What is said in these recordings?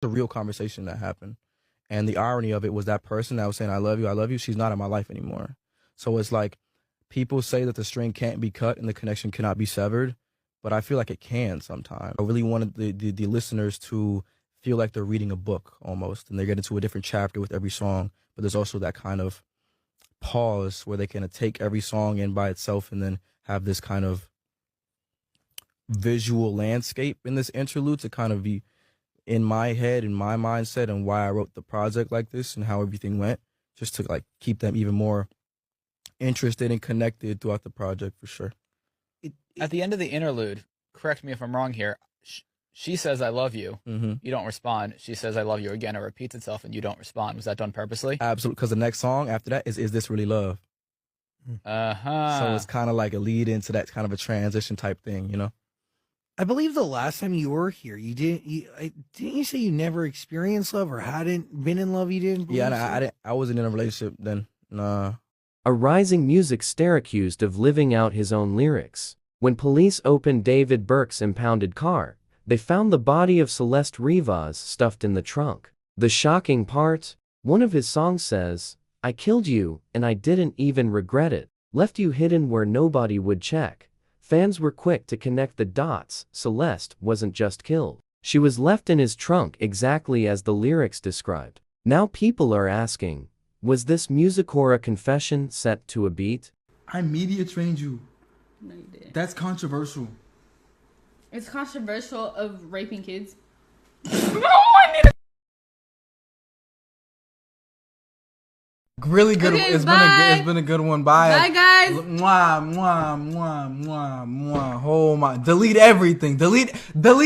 a real conversation that happened. And the irony of it was that person that was saying, I love you, she's not in my life anymore. So it's like people say that the string can't be cut and the connection cannot be severed, but I feel like it can sometimes. I really wanted the listeners to feel like they're reading a book almost, and they get into a different chapter with every song, but there's also that kind of pause where they can take every song in by itself and then have this kind of visual landscape in this interlude to kind of be in my head, in my mindset, and why I wrote the project like this and how everything went, just to like keep them even more interested and connected throughout the project for sure. At the end of the interlude, correct me if I'm wrong here, she says, I love you. Mm-hmm. You don't respond. She says, I love you again. It repeats itself and you don't respond. Was that done purposely? Absolutely, because the next song after that is This Really Love? So it's kind of like a lead into that kind of a transition type thing, you know? I believe the last time you were here, didn't you say you never experienced love or hadn't been in love? You didn't. Yeah, I wasn't in a relationship then. Nah. A rising music star accused of living out his own lyrics. When police opened David Burke's impounded car, they found the body of Celeste Rivas stuffed in the trunk. The shocking part? One of his songs says, I killed you, and I didn't even regret it. Left you hidden where nobody would check. Fans were quick to connect the dots. Celeste wasn't just killed. She was left in his trunk exactly as the lyrics described. Now people are asking, was this music or a confession set to a beat? I media trained you. No, you didn't. That's controversial. It's controversial of raping kids. Really good. Okay, It's been a good one. Bye. Bye, guys. Mwah, mwah, mwah, mwah, mwah. Oh my! Delete everything. Delete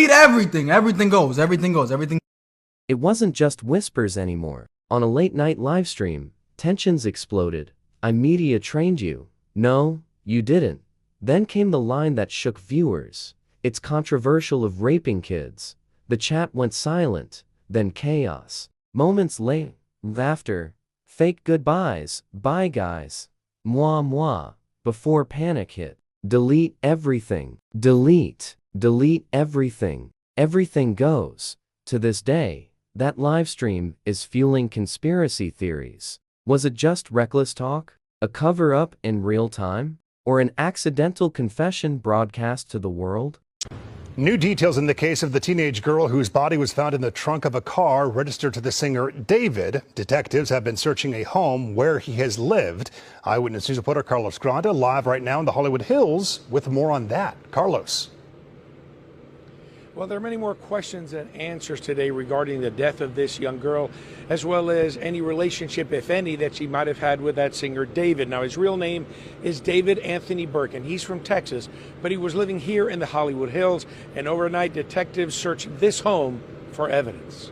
everything. Everything goes. It wasn't just whispers anymore. On a late-night livestream, tensions exploded. I media trained you. No, you didn't. Then came the line that shook viewers. It's controversial of raping kids. The chat went silent, then chaos. Moments later, laughter, fake goodbyes, bye guys, moi moi, before panic hit. Delete everything. Delete everything. Everything goes. To this day, that livestream is fueling conspiracy theories. Was it just reckless talk? A cover-up in real time? Or an accidental confession broadcast to the world? New details in the case of the teenage girl whose body was found in the trunk of a car registered to the singer David. Detectives have been searching a home where he has lived. Eyewitness News reporter Carlos Granda live right now in the Hollywood Hills with more on that. Carlos. Well, there are many more questions and answers today regarding the death of this young girl, as well as any relationship, if any, that she might have had with that singer David. Now, his real name is David Anthony Berin. He's from Texas, but he was living here in the Hollywood Hills, and overnight detectives searched this home for evidence.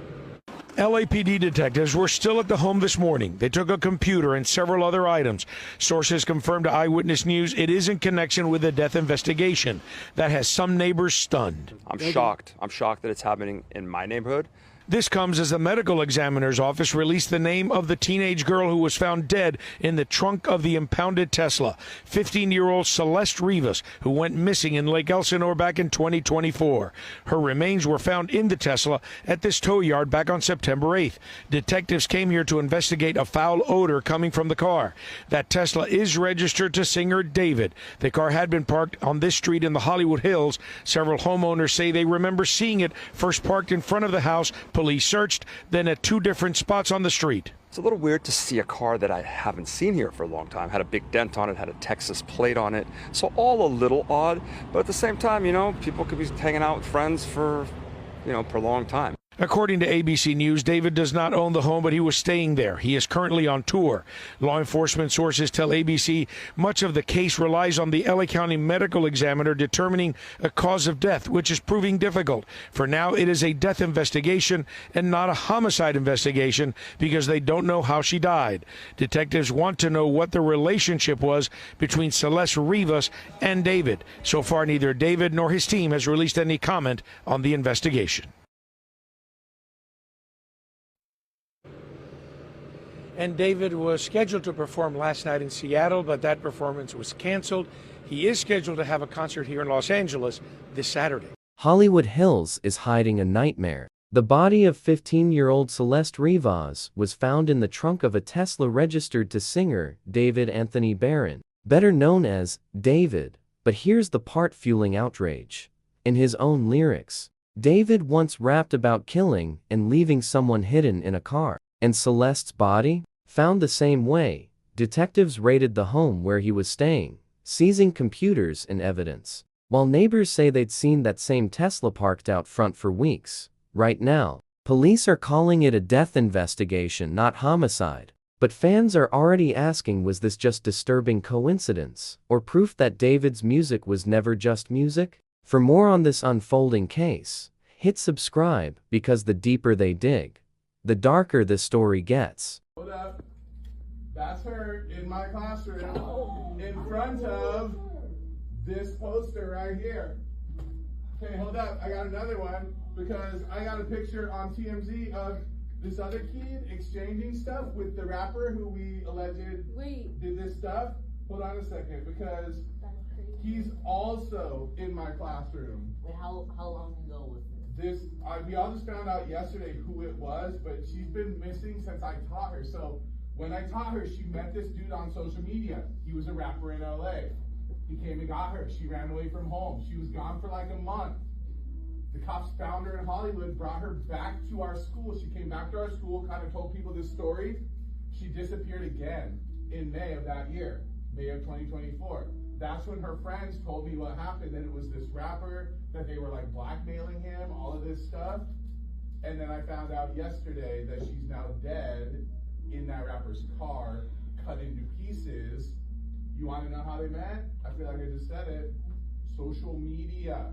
LAPD detectives were still at the home this morning. They took a computer and several other items. Sources confirmed to Eyewitness News it is in connection with a death investigation that has some neighbors stunned. I'm shocked. I'm shocked that it's happening in my neighborhood. This comes as the medical examiner's office released the name of the teenage girl who was found dead in the trunk of the impounded Tesla, 15-year-old Celeste Rivas, who went missing in Lake Elsinore back in 2024. Her remains were found in the Tesla at this tow yard back on September 8th. Detectives came here to investigate a foul odor coming from the car. That Tesla is registered to singer David. The car had been parked on this street in the Hollywood Hills. Several homeowners say they remember seeing it first parked in front of the house. Police searched, then at two different spots on the street. It's a little weird to see a car that I haven't seen here for a long time. Had a big dent on it, had a Texas plate on it. So all a little odd, but at the same time, you know, people could be hanging out with friends for, for a long time. According to ABC News, David does not own the home, but he was staying there. He is currently on tour. Law enforcement sources tell ABC much of the case relies on the LA County medical examiner determining a cause of death, which is proving difficult. For now, it is a death investigation and not a homicide investigation because they don't know how she died. Detectives want to know what the relationship was between Celeste Rivas and David. So far, neither David nor his team has released any comment on the investigation. And David was scheduled to perform last night in Seattle, but that performance was canceled. He is scheduled to have a concert here in Los Angeles this Saturday. Hollywood Hills is hiding a nightmare. The body of 15-year-old Celeste Rivas was found in the trunk of a Tesla registered to singer David Anthony Berin, better known as David. But here's the part fueling outrage. In his own lyrics, David once rapped about killing and leaving someone hidden in a car. And Celeste's body? Found the same way. Detectives raided the home where he was staying, seizing computers and evidence. While neighbors say they'd seen that same Tesla parked out front for weeks. Right now, police are calling it a death investigation, not homicide. But fans are already asking, was this just disturbing coincidence, or proof that David's music was never just music? For more on this unfolding case, hit subscribe, because the deeper they dig, the darker the story gets. Hold up. That's her in my classroom in front of this poster right here. Okay, hold up. I got another one because I got a picture on TMZ of this other kid exchanging stuff with the rapper who we alleged did this stuff. Hold on a second, because he's also in my classroom. Wait, how long ago was this? We all just found out yesterday who it was, but she's been missing since I taught her. So when I taught her, she met this dude on social media. He was a rapper in LA. He came and got her. She ran away from home. She was gone for like a month. The cops found her in Hollywood, brought her back to our school. She came back to our school, kind of told people this story. She disappeared again in May of that year, May of 2024. That's when her friends told me what happened, that it was this rapper, that they were like blackmailing him, all of this stuff. And then I found out yesterday that she's now dead in that rapper's car, cut into pieces. You want to know how they met? I feel like I just said it. Social media.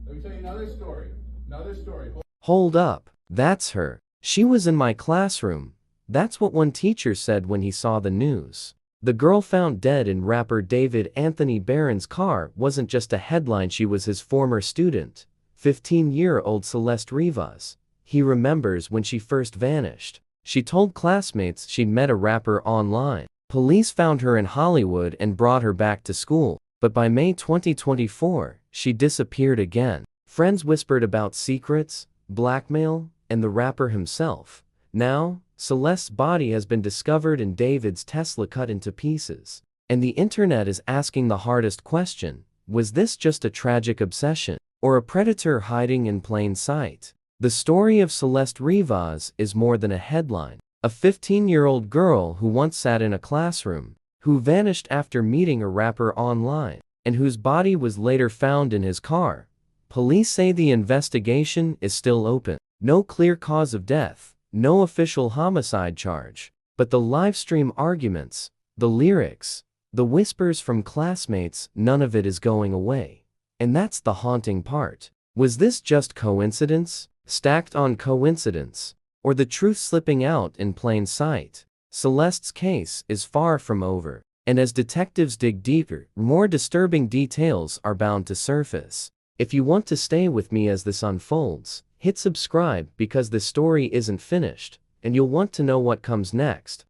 Let me tell you another story. Hold up. That's her. She was in my classroom. That's what one teacher said when he saw the news. The girl found dead in rapper David Anthony Berin's car wasn't just a headline, she was his former student, 15-year-old Celeste Rivas. He remembers when she first vanished. She told classmates she'd met a rapper online. Police found her in Hollywood and brought her back to school. But by May 2024, she disappeared again. Friends whispered about secrets, blackmail, and the rapper himself. Now, Celeste's body has been discovered and David's Tesla cut into pieces. And the internet is asking the hardest question: was this just a tragic obsession, or a predator hiding in plain sight? The story of Celeste Rivas is more than a headline. A 15-year-old girl who once sat in a classroom, who vanished after meeting a rapper online, and whose body was later found in his car. Police say the investigation is still open. No clear cause of death, no official homicide charge. But the livestream arguments, the lyrics, the whispers from classmates, none of it is going away. And that's the haunting part. Was this just coincidence, stacked on coincidence, or the truth slipping out in plain sight? Celeste's case is far from over, and as detectives dig deeper, more disturbing details are bound to surface. If you want to stay with me as this unfolds, hit subscribe, because this story isn't finished, and you'll want to know what comes next.